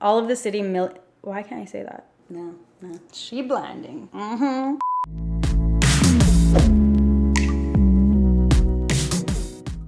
All of the City Why can't I say that? No. She blinding.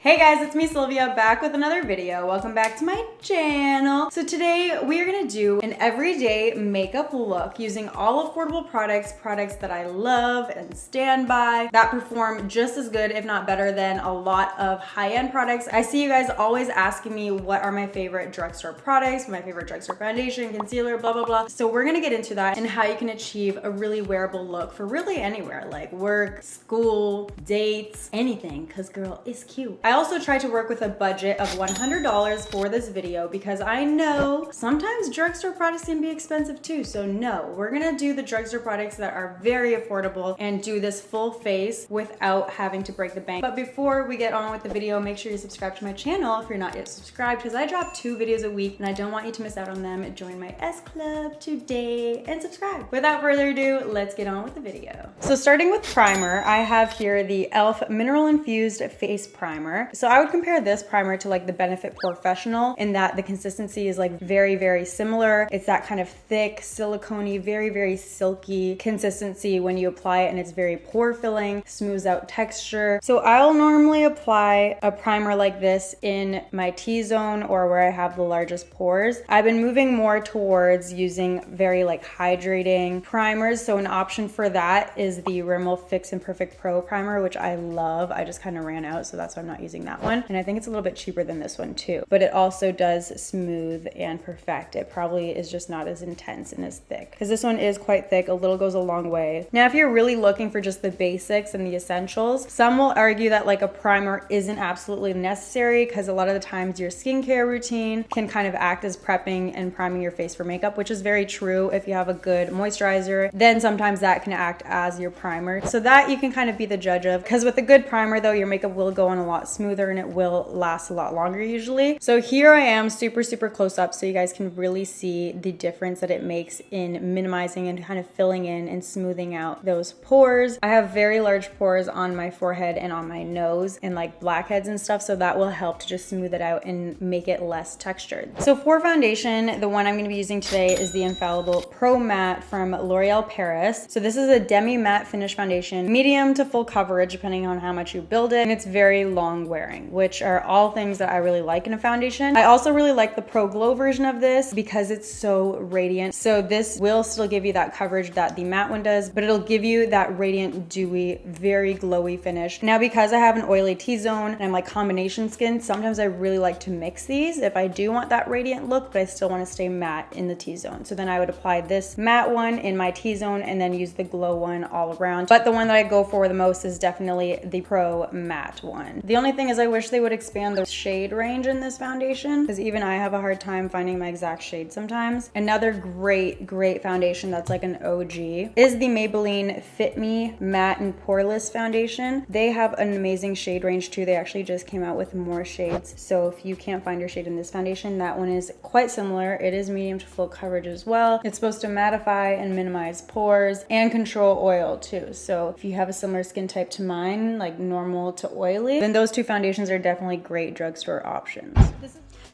Hey guys, it's me Sylvia, back with another video. Welcome back to my channel. So today we are gonna do an everyday makeup look using all affordable products that I love and stand by, that perform just as good, if not better, than a lot of high-end products. I see you guys always asking me what are my favorite drugstore products, my favorite drugstore foundation, concealer, blah, blah, blah. So we're gonna get into that and how you can achieve a really wearable look for really anywhere, like work, school, dates, anything, because girl, it's cute. I also tried to work with a budget of $100 for this video because I know sometimes drugstore products can be expensive too. So no, we're gonna do the drugstore products that are very affordable and do this full face without having to break the bank. But before we get on with the video, make sure you subscribe to my channel if you're not yet subscribed, because I drop 2 videos a week and I don't want you to miss out on them. Join my S Club today and subscribe. Without further ado, let's get on with the video. So starting with primer, I have here the e.l.f. Mineral Infused Face Primer. So I would compare this primer to like the Benefit Professional in that the consistency is like very, very similar. It's that kind of thick, silicone-y, very, very silky consistency when you apply it, and it's very pore filling, smooths out texture. So I'll normally apply a primer like this in my T-zone or where I have the largest pores. I've been moving more towards using very like hydrating primers. So an option for that is the Rimmel Fix and Perfect Pro primer, which I love. I just kind of ran out, so that's why I'm not using that one. And I think it's a little bit cheaper than this one too, but it also does smooth and perfect. It probably is just not as intense and as thick, because this one is quite thick. A little goes a long way. Now, if you're really looking for just the basics and the essentials, some will argue that like a primer isn't absolutely necessary, because a lot of the times your skincare routine can kind of act as prepping and priming your face for makeup, which is very true. If you have a good moisturizer, then sometimes that can act as your primer. So that you can kind of be the judge of, because with a good primer though, your makeup will go on a lot smoother and it will last a lot longer usually. So here I am super close up so you guys can really see the difference that it makes in minimizing and kind of filling in and smoothing out those pores. I have very large pores on my forehead and on my nose and like blackheads and stuff, so that will help to just smooth it out and make it less textured. So for foundation, the one I'm going to be using today is the Infallible Pro Matte from L'Oreal Paris. So this is a demi matte finish foundation, medium to full coverage depending on how much you build it, and it's very long wearing, which are all things that I really like in a foundation. I also really like the Pro Glow version of this because it's so radiant. So this will still give you that coverage that the matte one does, but it'll give you that radiant, dewy, very glowy finish. Now, because I have an oily T-zone and I'm like combination skin, sometimes I really like to mix these if I do want that radiant look, but I still want to stay matte in the T-zone. So then I would apply this matte one in my T-zone and then use the glow one all around. But the one that I go for the most is definitely the Pro Matte one. The only thing is I wish they would expand the shade range in this foundation, because even I have a hard time finding my exact shade sometimes. Another great foundation that's like an OG is the Maybelline Fit Me Matte and Poreless Foundation. They have an amazing shade range too. They actually just came out with more shades. So if you can't find your shade in this foundation, that one is quite similar. It is medium to full coverage as well. It's supposed to mattify and minimize pores and control oil too. So if you have a similar skin type to mine, like normal to oily, then those two foundations are definitely great drugstore options.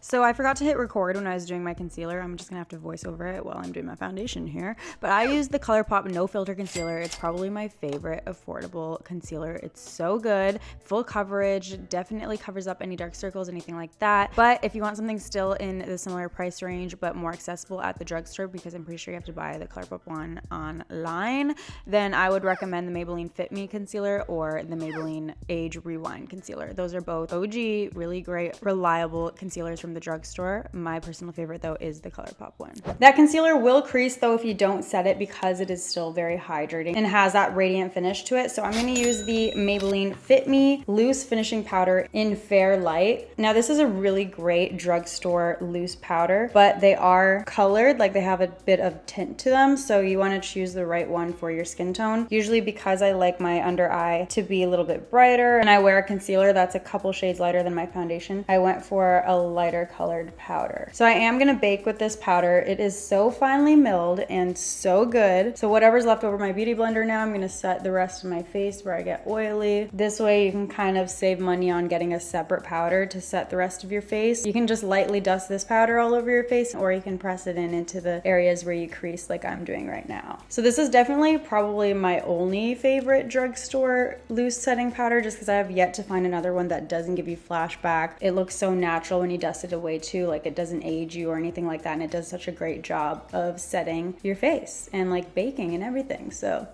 So I forgot to hit record when I was doing my concealer. I'm just gonna have to voice over it while I'm doing my foundation here. But I use the Colourpop No Filter Concealer. It's probably my favorite affordable concealer. It's so good, full coverage, definitely covers up any dark circles, anything like that. But if you want something still in the similar price range, but more accessible at the drugstore, because I'm pretty sure you have to buy the Colourpop one online, then I would recommend the Maybelline Fit Me Concealer or the Maybelline Age Rewind Concealer. Those are both OG, really great, reliable concealers from the drugstore. My personal favorite though is the Colourpop one. That concealer will crease though if you don't set it, because it is still very hydrating and has that radiant finish to it. So I'm going to use the Maybelline Fit Me Loose Finishing Powder in Fair Light. Now this is a really great drugstore loose powder, but they are colored, like they have a bit of tint to them. So you want to choose the right one for your skin tone. Usually, because I like my under eye to be a little bit brighter and I wear a concealer that's a couple shades lighter than my foundation, I went for a lighter lighter colored powder. So I am gonna bake with this powder. It is so finely milled and so good. So whatever's left over my beauty blender now, I'm gonna set the rest of my face where I get oily. This way you can kind of save money on getting a separate powder to set the rest of your face. You can just lightly dust this powder all over your face, or you can press it into the areas where you crease like I'm doing right now. So this is definitely probably my only favorite drugstore loose setting powder, just because I have yet to find another one that doesn't give you flashback. It looks so natural when you dust it away too, like it doesn't age you or anything like that, and it does such a great job of setting your face and like baking and everything. So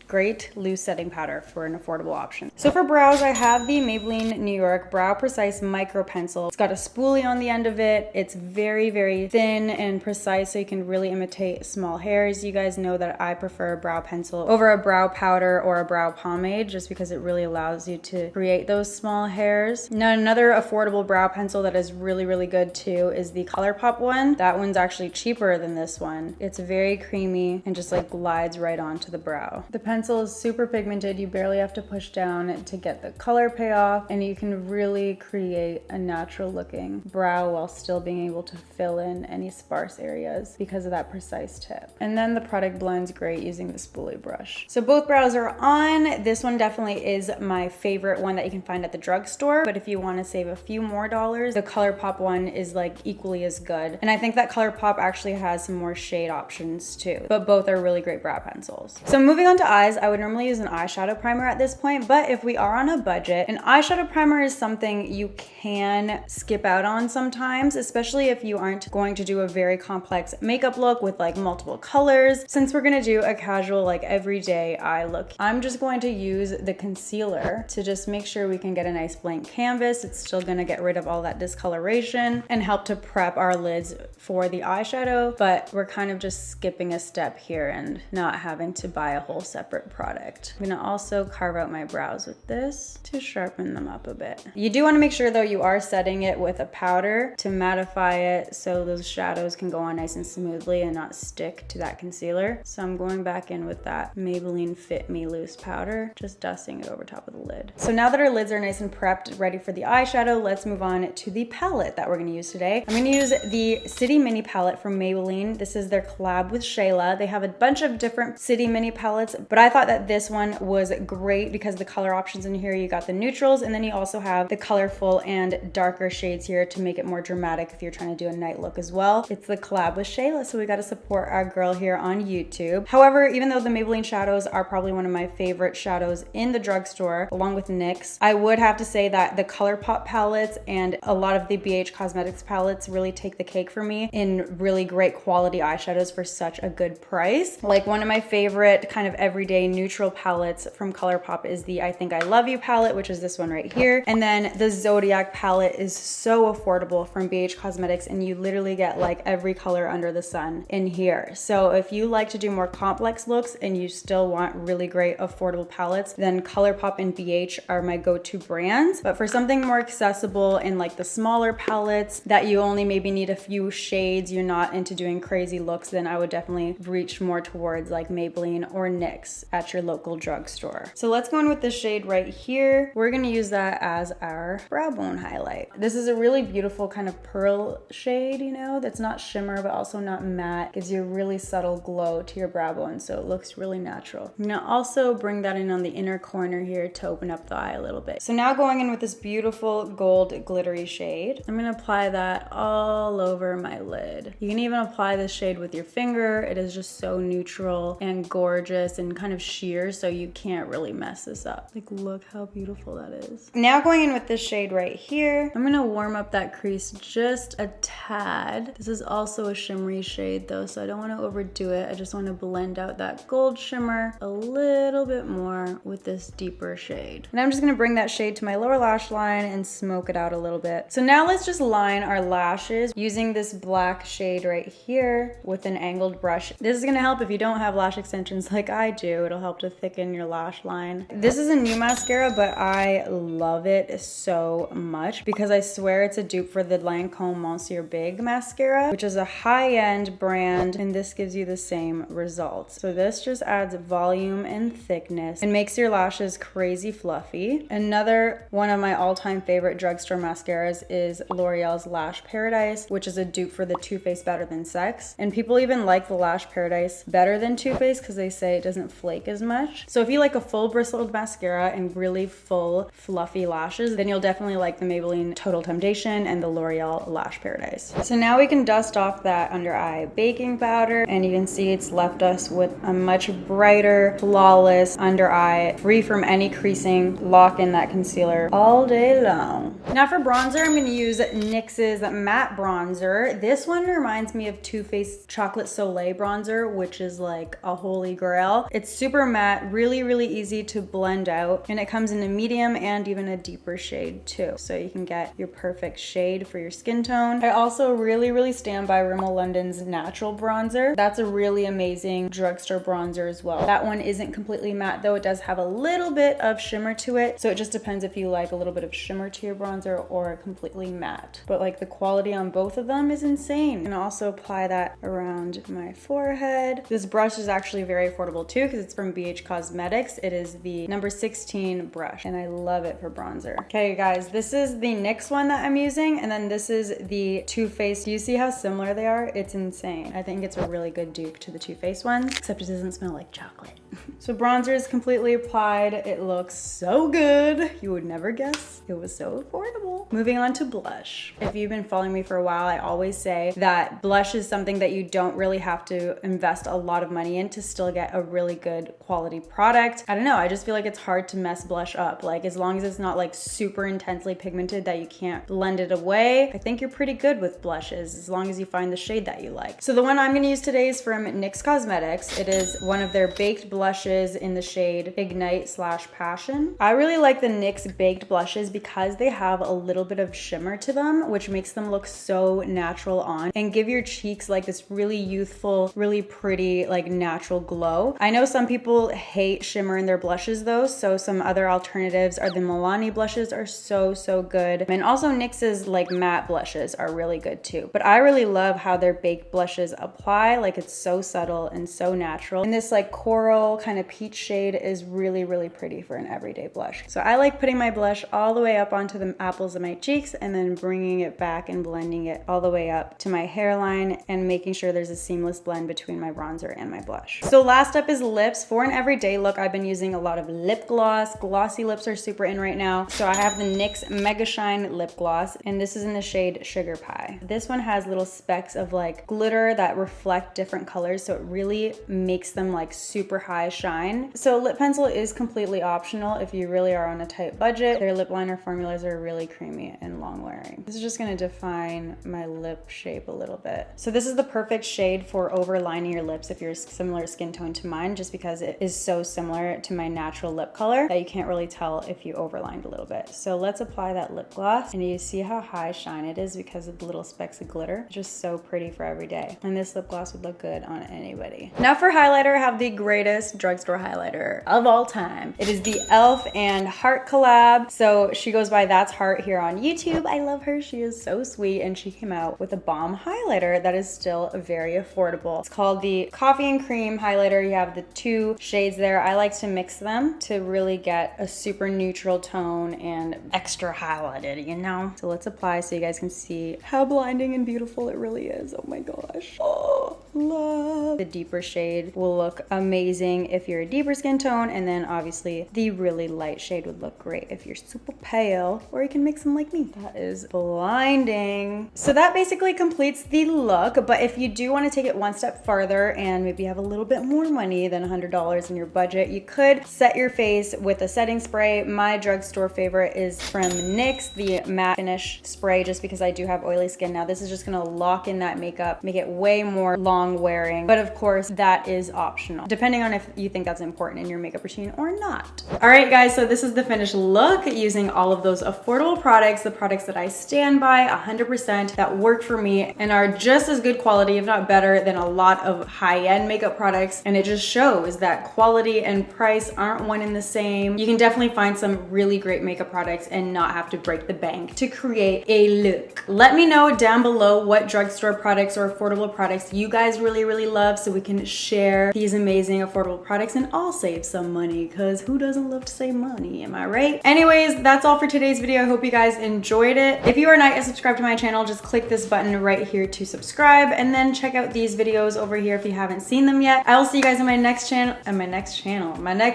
great loose setting powder for an affordable option. So for brows, I have the Maybelline New York Brow Precise Micro Pencil. It's got a spoolie on the end of it. It's very, very thin and precise, so you can really imitate small hairs. You guys know that I prefer a brow pencil over a brow powder or a brow pomade, just because it really allows you to create those small hairs. Now, another affordable brow pencil that is really, really good too is the Colourpop one. That one's actually cheaper than this one. It's very creamy and just like glides right onto the brow. The pencil is super pigmented. You barely have to push down to get the color payoff, and you can really create a natural looking brow while still being able to fill in any sparse areas because of that precise tip. And then the product blends great using the spoolie brush. So both brows are on. This one definitely is my favorite one that you can find at the drugstore, but if you want to save a few more dollars, the Colourpop one is like equally as good. And I think that Colourpop actually has some more shade options too, but both are really great brow pencils. So moving on to eyes, I would normally use an eyeshadow primer at this point, but if we are on a budget, an eyeshadow primer is something you can skip out on sometimes, especially if you aren't going to do a very complex makeup look with like multiple colors. Since we're gonna do a casual, like everyday eye look, I'm just going to use the concealer to just make sure we can get a nice blank canvas. It's still gonna get rid of all that discoloration and help to prep our lids for the eyeshadow, but we're kind of just skipping a step here and not having to buy a whole separate product. I'm gonna also carve out my brows with this to sharpen them up a bit. You do wanna make sure though you are setting it with a powder to mattify it so those shadows can go on nice and smoothly and not stick to that concealer. So I'm going back in with that Maybelline Fit Me Loose powder, just dusting it over top of the lid. So now that our lids are nice and prepped, ready for the eyeshadow, let's move on to the palette that we're gonna use today. I'm gonna use the City Mini palette from Maybelline. This is their collab with Shayla. They have a bunch of different City Mini palettes, but I thought that this one was great because the color options in here, you got the neutrals, and then you also have the colorful and darker shades here to make it more dramatic if you're trying to do a night look as well. It's the collab with Shayla, so we got to support our girl here on YouTube. However, even though the Maybelline shadows are probably one of my favorite shadows in the drugstore, along with NYX, I would have to say that the Colourpop palettes and a lot of the BH Cosmetics palettes really take the cake for me in really great quality eyeshadows for such a good price. Like one of my favorite kind of everyday neutral palettes from Colourpop is the I Think I Love You palette, which is this one right here. And then the Zodiac palette is so affordable from BH Cosmetics, and you literally get like every color under the sun in here. So if you like to do more complex looks and you still want really great affordable palettes, then Colourpop and BH are my go-to brands. But for something more accessible and like the smaller palettes that you only maybe need a few shades, you're not into doing crazy looks, then I would definitely reach more towards like Maybelline or NYX at your local drugstore. So let's go in with this shade right here. We're gonna use that as our brow bone highlight. This is a really beautiful kind of pearl shade, you know, that's not shimmer but also not matte. Gives you a really subtle glow to your brow bone, so it looks really natural. I'm gonna also bring that in on the inner corner here to open up the eye a little bit. So now going in with this beautiful gold glittery shade, I'm gonna apply that all over my lid. You can even apply this shade with your finger. It is just so neutral and gorgeous and kind of sheer, so you can't really mess this up. Like, look how beautiful that is. Now going in with this shade right here, I'm gonna warm up that crease just a tad. This is also a shimmery shade though, so I don't wanna overdo it. I just wanna blend out that gold shimmer a little bit more with this deeper shade. And I'm just gonna bring that shade to my lower lash line and smoke it out a little bit. So now let's just line our lashes using this black shade right here with an angled brush. This is gonna help if you don't have lash extensions like I do. too. It'll help to thicken your lash line. This is a new mascara, but I love it so much because I swear it's a dupe for the Lancome Monsieur Big mascara, which is a high-end brand, and this gives you the same results. So this just adds volume and thickness and makes your lashes crazy fluffy. Another one of my all-time favorite drugstore mascaras is L'Oreal's Lash Paradise, which is a dupe for the Too Faced Better Than Sex. And people even like the Lash Paradise better than Too Faced because they say it doesn't flake as much. So if you like a full bristled mascara and really full fluffy lashes, then you'll definitely like the Maybelline Total Temptation and the L'Oreal Lash Paradise. So now we can dust off that under eye baking powder, and you can see it's left us with a much brighter, flawless under eye, free from any creasing. Lock in that concealer all day long. Now for bronzer, I'm going to use NYX's matte bronzer. This one reminds me of Too Faced Chocolate Soleil bronzer, which is like a holy grail. It's super matte, really easy to blend out, and it comes in a medium and even a deeper shade too, so you can get your perfect shade for your skin tone. I also really stand by Rimmel London's natural bronzer. That's a really amazing drugstore bronzer as well. That one isn't completely matte though. It does have a little bit of shimmer to it, so it just depends if you like a little bit of shimmer to your bronzer or completely matte. But like the quality on both of them is insane. And also apply that around my forehead. This brush is actually very affordable too because it's from BH Cosmetics. It is the number 16 brush and I love it for bronzer. Okay guys, this is the NYX one that I'm using, and then this is the Too Faced. Do you see how similar they are? It's insane. I think it's a really good dupe to the Too Faced ones, except it doesn't smell like chocolate. So bronzer is completely applied. It looks so good. You would never guess it was so affordable. Moving on to blush. If you've been following me for a while, I always say that blush is something that you don't really have to invest a lot of money in to still get a really good quality product. I don't know, I just feel like it's hard to mess blush up. Like as long as it's not like super intensely pigmented that you can't blend it away, I think you're pretty good with blushes as long as you find the shade that you like. So the one I'm gonna use today is from NYX Cosmetics. It is one of their baked blushes in the shade Ignite/Passion. I really like the NYX baked blushes because they have a little bit of shimmer to them, which makes them look so natural on and give your cheeks like this really youthful, really pretty, like natural glow. I know some people hate shimmer in their blushes though, so some other alternatives are the Milani blushes are so good. And also NYX's like matte blushes are really good too. But I really love how their baked blushes apply, like it's so subtle and so natural. And this like coral kind of peach shade is really pretty for an everyday blush. So I like putting my blush all the way up onto the apples of my cheeks and then bringing it back and blending it all the way up to my hairline and making sure there's a seamless blend between my bronzer and my blush. So last up is lips. For an everyday look, I've been using a lot of lip gloss. Glossy lips are super in right now. So I have the NYX Mega Shine lip gloss, and this is in the shade Sugar Pie. This one has little specks of like glitter that reflect different colors, so it really makes them like super high shine. So lip pencil is completely optional if you really are on a tight budget. Their lip liner formulas are really creamy and long wearing. This is just gonna define my lip shape a little bit. So this is the perfect shade for overlining your lips if you're a similar skin tone to mine, just because it is so similar to my natural lip color that you can't really tell if you overlined a little bit. So let's apply that lip gloss, and you see how high shine it is because of the little specks of glitter. It's just so pretty for every day. And this lip gloss would look good on anybody. Now for highlighter, I have the greatest drugstore highlighter of all time. It is the e.l.f. and Heart collab. So she goes by That's Heart here on YouTube. I love her. She is so sweet, and she came out with a bomb highlighter that is still very affordable. It's called the Coffee and Cream highlighter. You have the two shades there. I like to mix them to really get a super neutral tone and extra highlighted, you know? So let's apply so you guys can see how blinding and beautiful it really is. Oh my gosh. Oh, love. The deeper shade will look amazing if you're a deeper skin tone, and then obviously the really light shade would look great if you're super pale, or you can mix them like me. That is blinding. So that basically completes the look, but if you do want to take it one step further and maybe have a little bit more money than $100 in your budget, you could set your face with a setting spray. My drugstore favorite is from NYX, the matte finish spray, just because I do have oily skin. Now this is just gonna lock in that makeup, make it way more long long wearing, but of course that is optional, depending on if you think that's important in your makeup routine or not. All right, guys, so this is the finished look using all of those affordable products, the products that I stand by 100% that work for me and are just as good quality, if not better, than a lot of high-end makeup products. And it just shows that quality and price aren't one and the same. You can definitely find some really great makeup products and not have to break the bank to create a look. Let me know down below what drugstore products or affordable products you guys really love so we can share these amazing affordable products and all save some money, because who doesn't love to save money, am I right? Anyways, that's all for today's video. I hope you guys enjoyed it. If you are not yet subscribed to my channel, just click this button right here to subscribe, and then check out these videos over here if you haven't seen them yet. I will see you guys in my next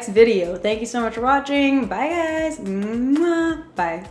video. Thank you so much for watching. Bye guys. Mwah. Bye.